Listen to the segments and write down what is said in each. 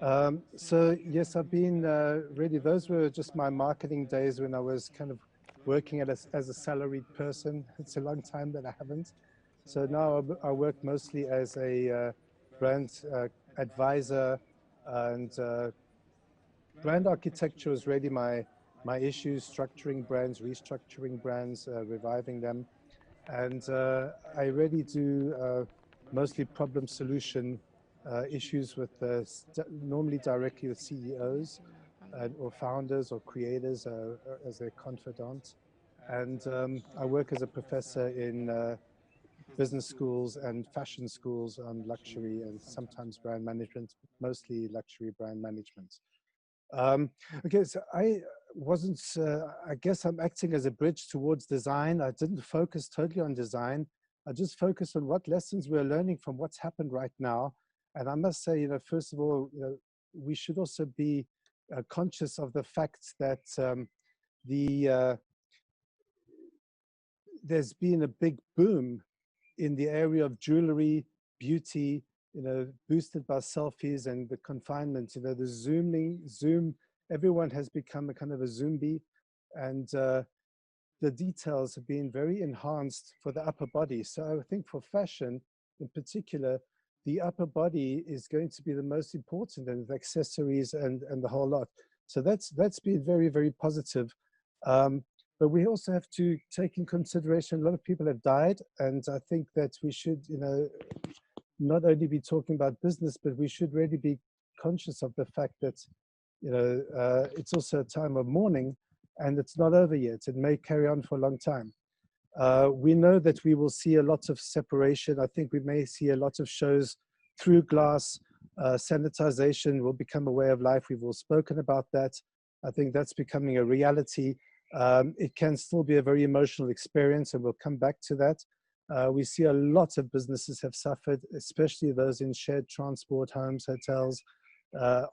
So yes, I've been really, those were just my marketing days when I was kind of working as a salaried person. It's a long time that I haven't. So now I work mostly as a brand advisor, and brand architecture is really my issue, structuring brands, restructuring brands, reviving them. And I really do mostly problem solution issues with normally directly with CEOs or founders or creators as their confidant. And I work as a professor in business schools and fashion schools on luxury and sometimes brand management, mostly luxury brand management. Okay, so I wasn't, I guess I'm acting as a bridge towards design. I didn't focus totally on design. I just focused on what lessons we're learning from what's happened right now. And I must say, first of all, we should also be conscious of the fact that there's been a big boom in the area of jewelry, beauty, boosted by selfies and the confinement, the Zoom, everyone has become a kind of a Zombie, and the details have been very enhanced for the upper body. So I think for fashion in particular, the upper body is going to be the most important, and the accessories and the whole lot. So that's been very, very positive. But we also have to take in consideration a lot of people have died, and I think that we should, not only be talking about business, but we should really be conscious of the fact that, it's also a time of mourning, and it's not over yet. It may carry on for a long time. We know that we will see a lot of separation. I think we may see a lot of shows through glass. Sanitization will become a way of life. We've all spoken about that. I think that's becoming a reality. It can still be a very emotional experience, and we'll come back to that. We see a lot of businesses have suffered, especially those in shared transport, homes, hotels,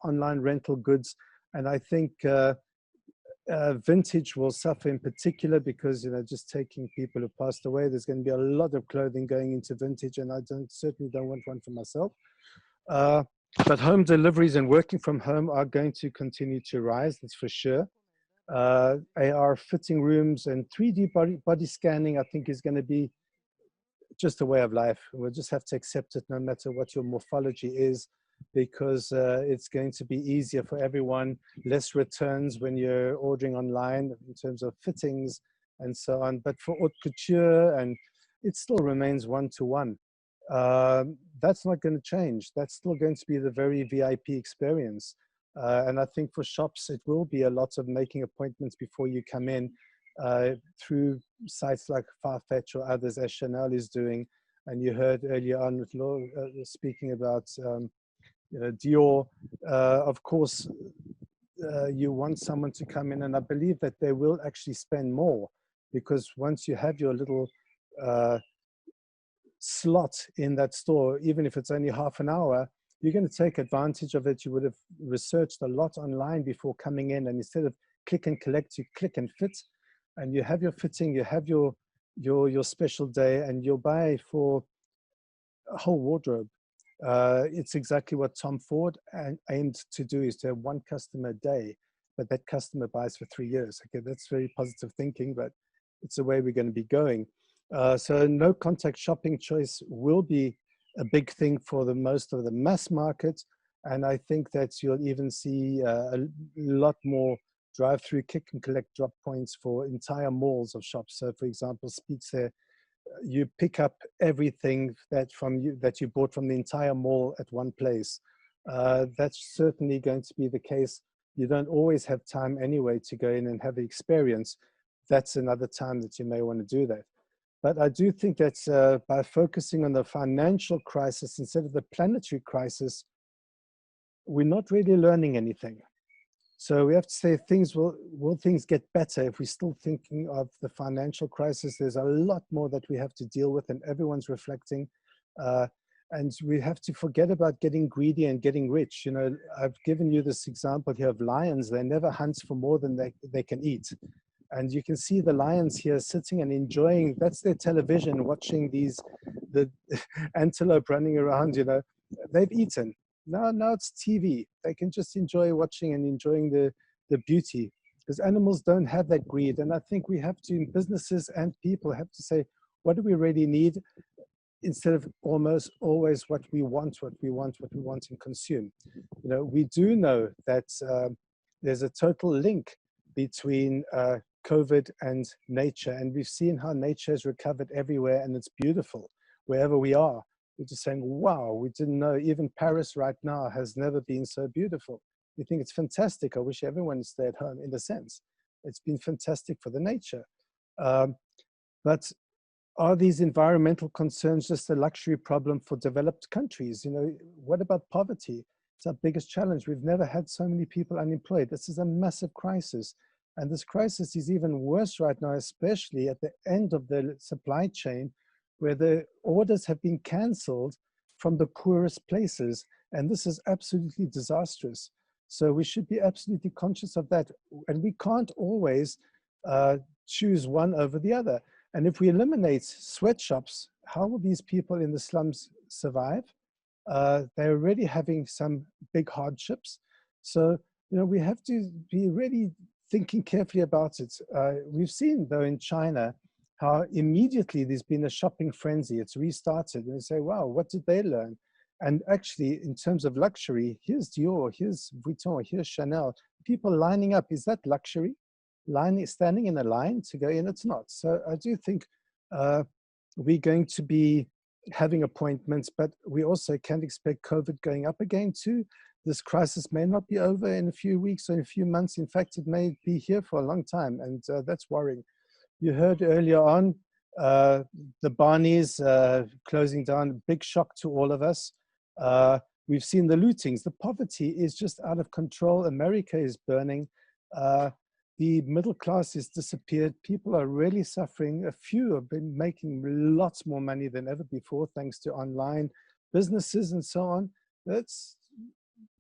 online rental goods. And I think vintage will suffer in particular because, just taking people who passed away, there's going to be a lot of clothing going into vintage, and I certainly don't want one for myself. But home deliveries and working from home are going to continue to rise, that's for sure. AR fitting rooms and 3D body scanning, I think, is going to be just a way of life. We'll just have to accept it no matter what your morphology is, because it's going to be easier for everyone, less returns when you're ordering online in terms of fittings and so on. But for haute couture, and it still remains one-to-one. That's not going to change. That's still going to be the very VIP experience. And I think for shops, it will be a lot of making appointments before you come in through sites like Farfetch or others, as Chanel is doing. And you heard earlier on with Laura speaking about Dior. Of course, you want someone to come in, and I believe that they will actually spend more, because once you have your little slot in that store, even if it's only half an hour, you're going to take advantage of it. You would have researched a lot online before coming in, and instead of click and collect, you click and fit, and you have your fitting, you have your special day, and you'll buy for a whole wardrobe. It's exactly what Tom Ford aimed to do, is to have one customer a day, but that customer buys for 3 years. Okay, that's very positive thinking, but it's the way we're going to be going. So no contact shopping choice will be a big thing for the most of the mass market. And I think that you'll even see a lot more drive-through click and collect drop points for entire malls of shops. So for example, Spitze, you pick up everything that you bought from the entire mall at one place. That's certainly going to be the case. You don't always have time anyway to go in and have the experience. That's another time that you may want to do that. But I do think that by focusing on the financial crisis instead of the planetary crisis, we're not really learning anything. So we have to say, will things get better if we're still thinking of the financial crisis? There's a lot more that we have to deal with, and everyone's reflecting. And we have to forget about getting greedy and getting rich. I've given you this example here of lions. They never hunt for more than they can eat. And you can see the lions here sitting and enjoying, that's their television, watching the antelope running around, they've eaten. Now it's TV. They can just enjoy watching and enjoying the beauty, because animals don't have that greed. And I think we have to, businesses and people have to say, what do we really need, instead of almost always what we want and consume. You know, we do know that there's a total link between COVID and nature, and we've seen how nature has recovered everywhere, and it's beautiful wherever we are. We're just saying, wow, we didn't know even Paris right now has never been so beautiful. We think it's fantastic. I wish everyone would stay at home. In a sense, it's been fantastic for the nature. But are these environmental concerns just a luxury problem for developed countries? You know, what about poverty? It's our biggest challenge. We've never had so many people unemployed. This is a massive crisis. And this crisis is even worse right now, especially at the end of the supply chain, where the orders have been canceled from the poorest places. And this is absolutely disastrous. So we should be absolutely conscious of that. And we can't always choose one over the other. And if we eliminate sweatshops, how will these people in the slums survive? They're already having some big hardships. So, you know, we have to be really thinking carefully about it. We've seen, though, in China, how immediately there's been a shopping frenzy. It's restarted. And we say, wow, what did they learn? And actually, in terms of luxury, here's Dior, here's Vuitton, here's Chanel. People lining up, is that luxury? Standing in a line to go in, it's not. So I do think we're going to be having appointments, but we also can't expect COVID going up again too. This crisis may not be over in a few weeks or in a few months. In fact, it may be here for a long time, and that's worrying. You heard earlier on the Barneys closing down, big shock to all of us. We've seen the lootings. The poverty is just out of control. America is burning. The middle class has disappeared. People are really suffering. A few have been making lots more money than ever before, thanks to online businesses and so on. That's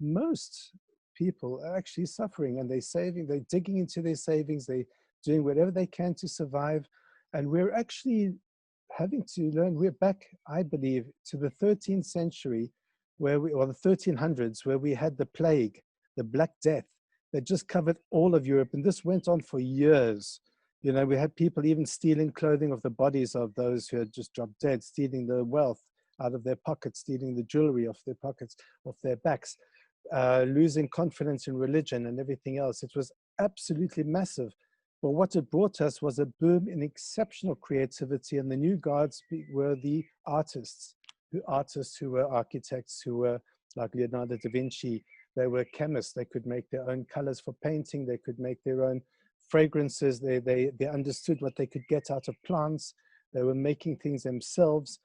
most people are actually suffering, and they're saving, they're digging into their savings, they're doing whatever they can to survive. And we're actually having to learn, we're back, I believe, to the 13th century, or the 1300s, where we had the plague, the Black Death, that just covered all of Europe. And this went on for years. You know, we had people even stealing clothing of the bodies of those who had just dropped dead, stealing the wealth out of their pockets, stealing the jewelry off their pockets, off their backs, losing confidence in religion and everything else. It was absolutely massive. But what it brought us was a boom in exceptional creativity. And the new guards were the artists who were architects, who were like Leonardo da Vinci. They were chemists. They could make their own colors for painting. They could make their own fragrances. They understood what they could get out of plants. They were making things themselves,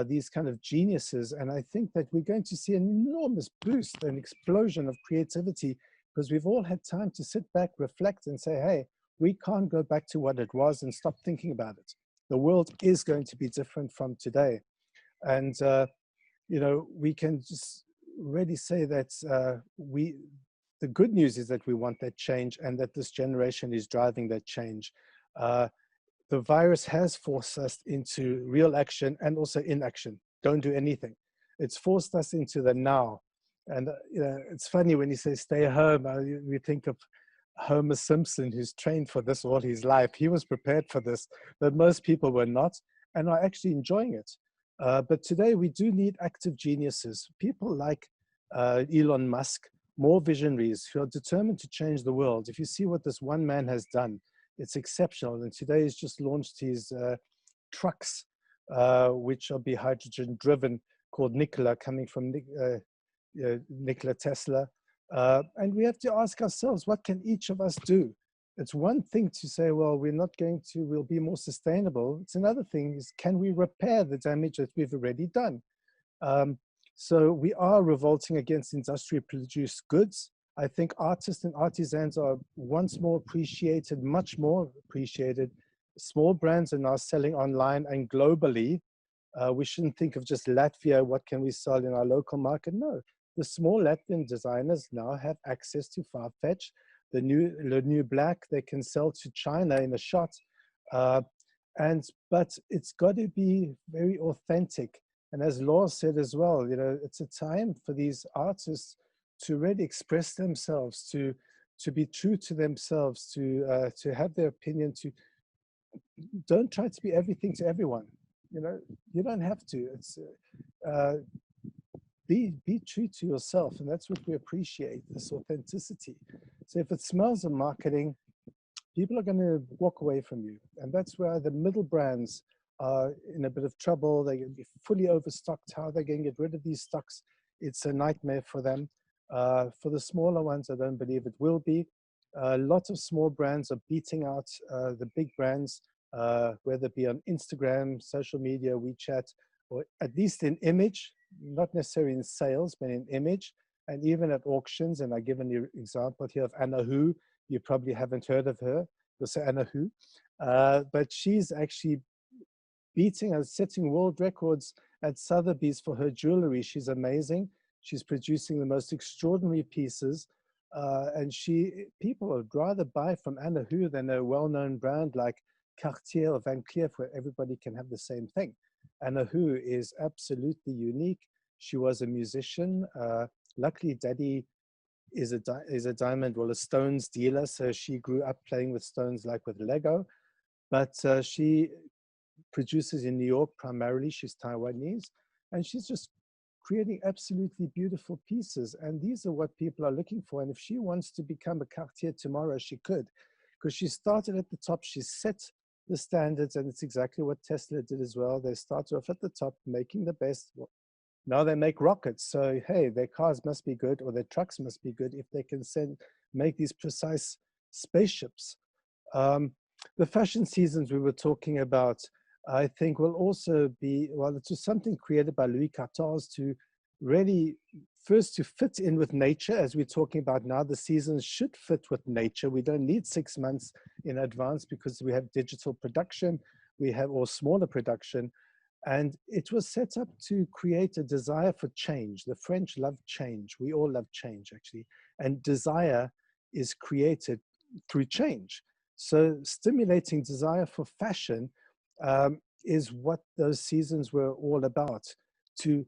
these kind of geniuses. And I think that we're going to see an enormous boost, an explosion of creativity, because we've all had time to sit back, reflect, and say, hey, we can't go back to what it was and stop thinking about it. The world is going to be different from today. And, you know, we can just really say that the good news is that we want that change, and that this generation is driving that change. The virus has forced us into real action and also inaction. Don't do anything. It's forced us into the now. And you know, it's funny when you say stay home, we think of Homer Simpson, who's trained for this all his life. He was prepared for this, but most people were not and are actually enjoying it. But today we do need active geniuses, people like Elon Musk, more visionaries who are determined to change the world. If you see what this one man has done, it's exceptional. And today he's just launched his trucks, which will be hydrogen driven, called Nikola, coming from Nikola Tesla. And we have to ask ourselves, what can each of us do? It's one thing to say, well, we'll be more sustainable. It's another thing is, can we repair the damage that we've already done? So we are revolting against industrially produced goods. I think artists and artisans are once more appreciated, much more appreciated. Small brands are now selling online and globally. We shouldn't think of just Latvia, what can we sell in our local market? No, the small Latvian designers now have access to Farfetch, the new black, they can sell to China in a shot. But it's got to be very authentic. And as Law said as well, you know, it's a time for these artists to really express themselves, to be true to themselves, to have their opinion, to don't try to be everything to everyone. You know, you don't have to. It's be true to yourself, and that's what we appreciate, this authenticity. So if it smells of marketing, people are going to walk away from you, and that's where the middle brands are in a bit of trouble. They're going to be fully overstocked. How they're going to get rid of these stocks, it's a nightmare for them. For the smaller ones, I don't believe it will be. Lots of small brands are beating out the big brands, whether it be on Instagram, social media, WeChat, or at least in image, not necessarily in sales, but in image, and even at auctions. And I've given you an example here of Anna Hu. You probably haven't heard of her. You'll say Anna Hu. But she's actually beating and setting world records at Sotheby's for her jewelry. She's amazing. She's producing the most extraordinary pieces. And people would rather buy from Anna Hu than a well-known brand like Cartier or Van Cleef, where everybody can have the same thing. Anna Hu is absolutely unique. She was a musician. Luckily, Daddy is a diamond, well, a stones dealer. So she grew up playing with stones like with Lego. But she produces in New York primarily. She's Taiwanese. And she's just creating absolutely beautiful pieces. And these are what people are looking for. And if she wants to become a Cartier tomorrow, she could. Because she started at the top. She set the standards, and it's exactly what Tesla did as well. They started off at the top, making the best. Now they make rockets. So, hey, their cars must be good, or their trucks must be good if they can make these precise spaceships. The fashion seasons we were talking about, I think will also be, well, it was something created by Louis XIV to really, first to fit in with nature. As we're talking about now, the seasons should fit with nature. We don't need 6 months in advance because we have digital production, or smaller production. And it was set up to create a desire for change. The French love change. We all love change, actually. And desire is created through change. So stimulating desire for fashion is what those seasons were all about, to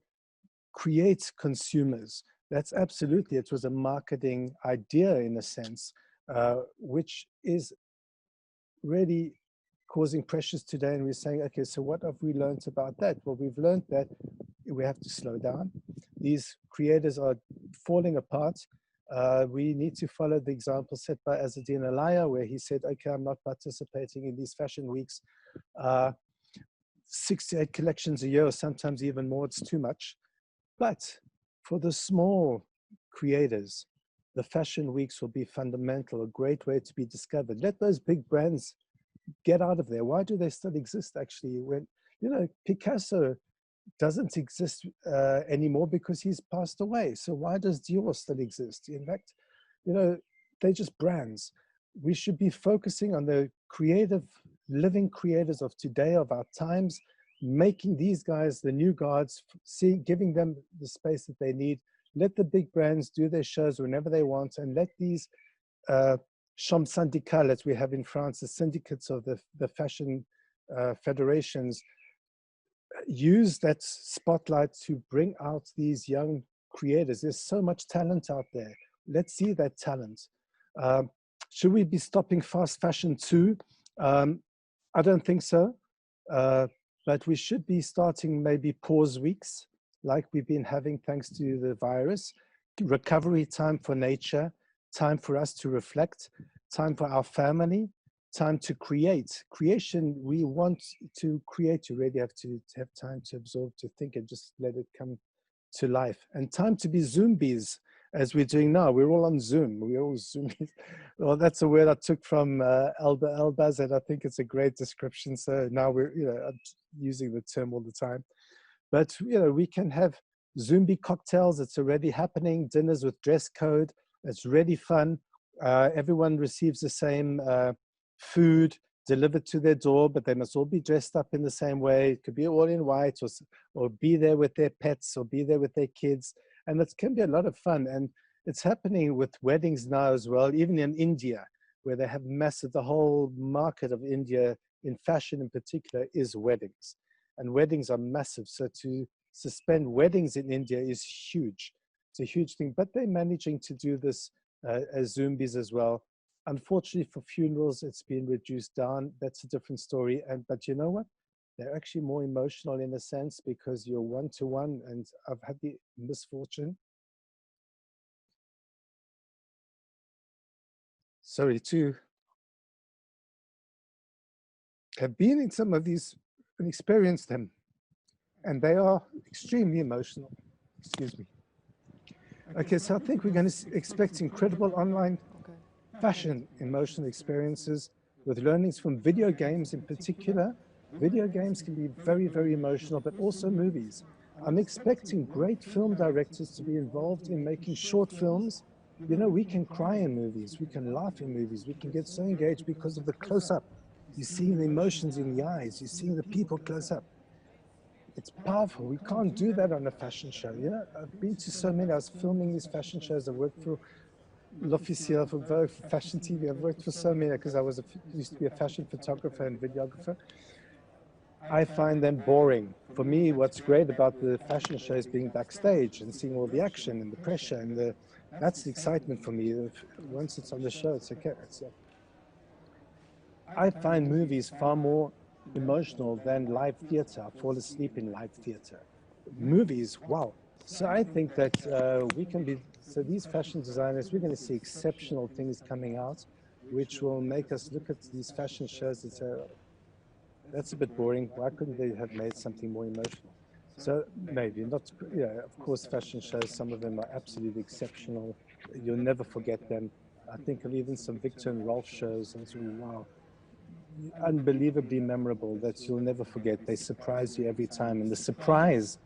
create consumers. That's absolutely, it was a marketing idea in a sense, which is really causing pressures today. And we're saying, okay, so what have we learned about that? Well, we've learned that we have to slow down. These creators are falling apart. We need to follow the example set by Azzedine Alaya, where he said, okay, I'm not participating in these fashion weeks. 6 to 8 collections a year, or sometimes even more, it's too much. But for the small creators, the fashion weeks will be fundamental, a great way to be discovered. Let those big brands get out of there. Why do they still exist, actually? When, you know, Picasso doesn't exist anymore because he's passed away. So why does Dior still exist? In fact, you know, they're just brands. We should be focusing on the creative, living creators of today, of our times, making these guys the new gods, giving them the space that they need. Let the big brands do their shows whenever they want, and let these chambres syndicales, as we have in France, the syndicates of the fashion federations, use that spotlight to bring out these young creators. There's so much talent out there. Let's see that talent. Should we be stopping fast fashion too? I don't think so. But we should be starting maybe pause weeks like we've been having thanks to the virus. Recovery time for nature, time for us to reflect, time for our family, time to create. Creation, we want to create. You really have to have time to absorb, to think, and just let it come to life. And time to be Zombies, as we're doing now. We're all on Zoom. We're all Zoomies. Well, that's a word I took from Elbaz, and I think it's a great description. So now we're, you know, I'm using the term all the time. But, you know, we can have Zombie cocktails. It's already happening. Dinners with dress code. It's really fun. Everyone receives the same food delivered to their door, but they must all be dressed up in the same way. It could be all in white, or be there with their pets, or be there with their kids. And it can be a lot of fun. And it's happening with weddings now as well, even in India, where they have the whole market of India in fashion in particular is weddings. And weddings are massive. So to suspend weddings in India is huge. It's a huge thing, but they're managing to do this as zombies as well. Unfortunately for funerals, it's been reduced down. That's a different story. But you know what? They're actually more emotional in a sense because you're one-to-one, and I've had the misfortune, to have been in some of these and experienced them, and they are extremely emotional. Excuse me. Okay, so I think we're going to expect incredible online fashion emotional experiences with learnings from video games in particular. Video games can be very, very emotional, but also movies. I'm expecting great film directors to be involved in making short films. You know, we can cry in movies, we can laugh in movies, we can get so engaged because of the close-up. You're seeing the emotions in the eyes, you're seeing the people close up. It's powerful. We can't do that on a fashion show. You know, I've been to so many. I was filming these fashion shows. I worked for L'Officiel, for Vogue, for Fashion TV. I've worked for so many because I used to be a fashion photographer and videographer. I find them boring. For me, what's great about the fashion show is being backstage and seeing all the action and the pressure, and that's the excitement for me. Once it's on the show, it's okay. I find movies far more emotional than live theater. I fall asleep in live theater. Movies, wow. So I think that we can be, so these fashion designers, we're going to see exceptional things coming out, which will make us look at these fashion shows and say, that's a bit boring. Why couldn't they have made something more emotional? So maybe not, of course, fashion shows, some of them are absolutely exceptional. You'll never forget them. I think of even some Victor and Rolf shows, and so, wow, unbelievably memorable that you'll never forget. They surprise you every time, and the surprise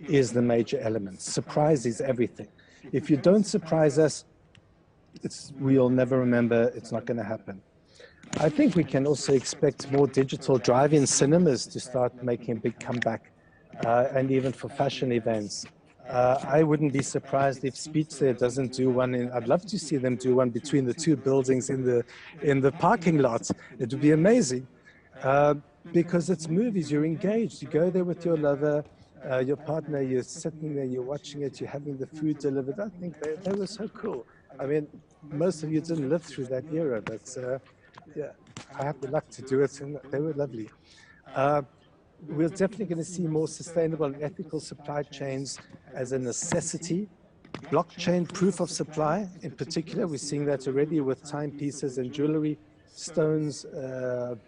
is the major element. Surprise is everything. If you don't surprise us, we'll never remember. It's not going to happen. I think we can also expect more digital drive-in cinemas to start making a big comeback, and even for fashion events. I wouldn't be surprised if Speedster doesn't do one. I'd love to see them do one between the two buildings in the parking lot. It would be amazing, because it's movies. You're engaged. You go there with your lover, your partner. You're sitting there. You're watching it. You're having the food delivered. I think they were so cool. I mean, most of you didn't live through that era, but yeah, I had the luck to do it, and they were lovely. We're definitely going to see more sustainable and ethical supply chains as a necessity. Blockchain proof of supply, in particular, we're seeing that already with timepieces and jewelry. Stones,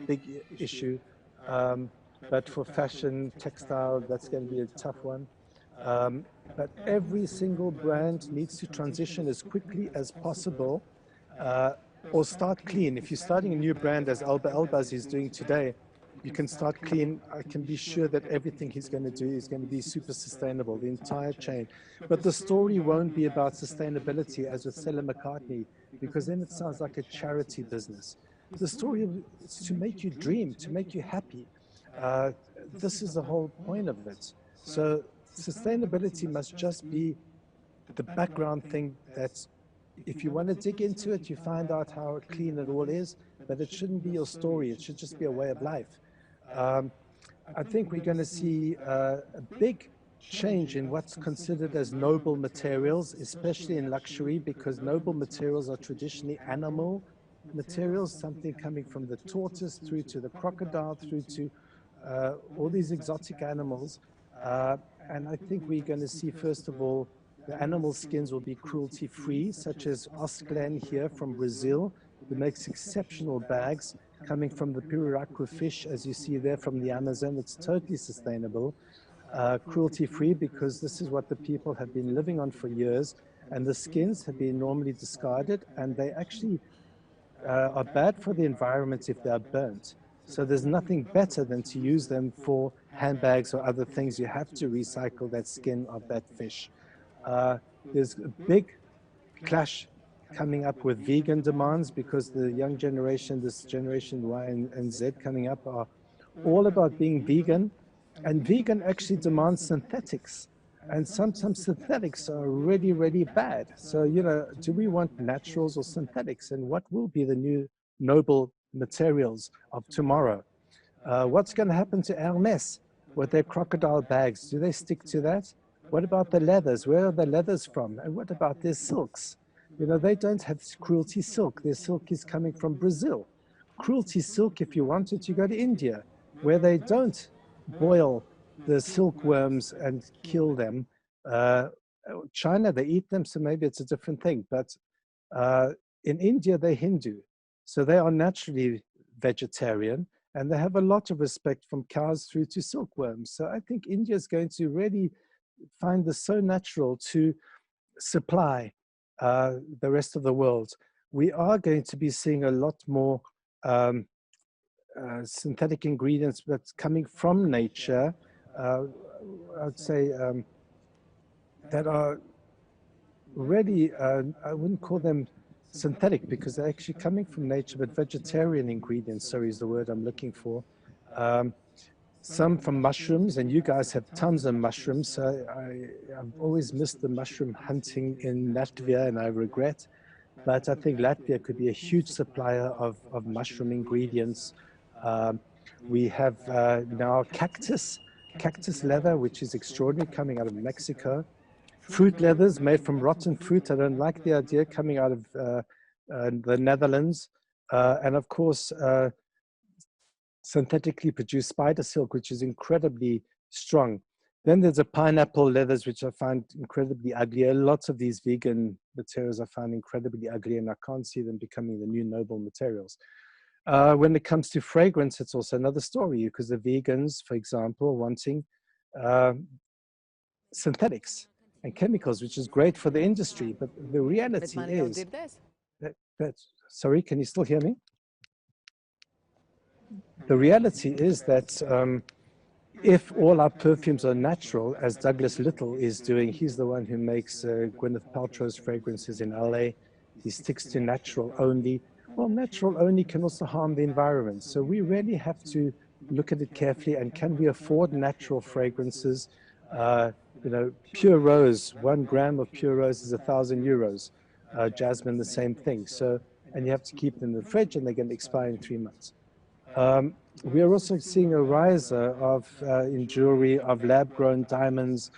big issue. But for fashion, textile, that's going to be a tough one. But every single brand needs to transition as quickly as possible, or start clean. If you're starting a new brand, as Alba Elbaz is doing today, you can start clean. I can be sure that everything he's going to do is going to be super sustainable, the entire chain. But the story won't be about sustainability as with Stella McCartney, because then it sounds like a charity business. The story is to make you dream, to make you happy. This is the whole point of it. So sustainability must just be the background thing that's, if you want to dig into it, you find out how clean it all is, but it shouldn't be your story. It should just be a way of life. I think we're going to see a big change in what's considered as noble materials, especially in luxury, because noble materials are traditionally animal materials, something coming from the tortoise through to the crocodile, through to all these exotic animals. And I think we're going to see, first of all, the animal skins will be cruelty-free, such as Osclen here from Brazil, who makes exceptional bags coming from the piracu fish, as you see there from the Amazon. It's totally sustainable, cruelty-free, because this is what the people have been living on for years, and the skins have been normally discarded, and they actually are bad for the environment if they are burnt. So there's nothing better than to use them for handbags or other things. You have to recycle that skin of that fish. There's a big clash coming up with vegan demands, because the young generation, this generation Y and Z coming up, are all about being vegan, and vegan actually demands synthetics, and sometimes synthetics are really, really bad. So, you know, do we want naturals or synthetics, and what will be the new noble materials of tomorrow? What's going to happen to Hermes? What their crocodile bags, do they stick to that? What about the leathers? Where are the leathers from? And what about their silks? You know, they don't have cruelty silk. Their silk is coming from Brazil. Cruelty silk, if you wanted to go to India, where they don't boil the silkworms and kill them. China, they eat them, so maybe it's a different thing. But in India, they're Hindu. So they are naturally vegetarian, and they have a lot of respect from cows through to silkworms. So I think India is going to really find this so natural to supply the rest of the world. We are going to be seeing a lot more synthetic ingredients that's coming from nature. I'd say that are really, I wouldn't call them synthetic because they're actually coming from nature, but vegetarian ingredients, sorry, is the word I'm looking for. Some from mushrooms, and you guys have tons of mushrooms. So I've always missed the mushroom hunting in Latvia, and I regret. But I think Latvia could be a huge supplier of mushroom ingredients. We have now cactus leather, which is extraordinary, coming out of Mexico. Fruit leathers made from rotten fruit. I don't like the idea, coming out of the Netherlands. And of course, synthetically produced spider silk, which is incredibly strong. Then there's a pineapple leathers, which I find incredibly ugly. Lots of these vegan materials I find incredibly ugly, and I can't see them becoming the new noble materials. When it comes to fragrance, it's also another story, because the vegans, for example, are wanting synthetics and chemicals, which is great for the industry. But the reality is that, sorry, can you still hear me? The reality is that if all our perfumes are natural, as Douglas Little is doing, he's the one who makes Gwyneth Paltrow's fragrances in LA. He sticks to natural only. Well, natural only can also harm the environment. So we really have to look at it carefully. And can we afford natural fragrances? You know, pure rose, 1 gram of pure rose is 1,000 euros. Jasmine, the same thing. So, and you have to keep them in the fridge, and they're going to expire in 3 months. We are also seeing a rise of in jewelry of lab-grown diamonds.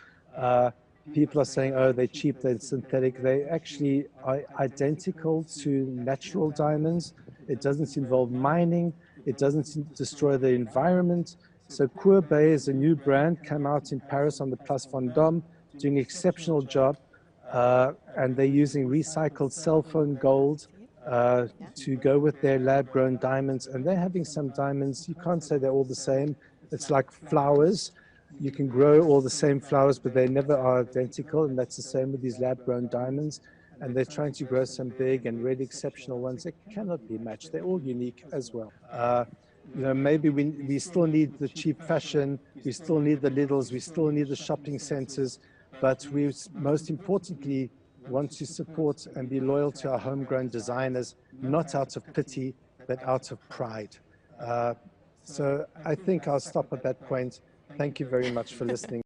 People are saying, oh, they're cheap, they're synthetic. They actually are identical to natural diamonds. It doesn't involve mining. It doesn't destroy the environment. So Courbet is a new brand, come out in Paris on the Place Vendôme, doing an exceptional job. And they're using recycled cell phone gold to go with their lab-grown diamonds. And they're having some diamonds, you can't say they're all the same. It's like flowers. You can grow all the same flowers, but they never are identical. And that's the same with these lab-grown diamonds. And they're trying to grow some big and really exceptional ones that cannot be matched. They're all unique as well. You know, maybe we still need the cheap fashion. We still need the Lidls. We still need the shopping centers. But we, most importantly, want to support and be loyal to our homegrown designers, not out of pity, but out of pride. So I think I'll stop at that point. Thank you very much for listening.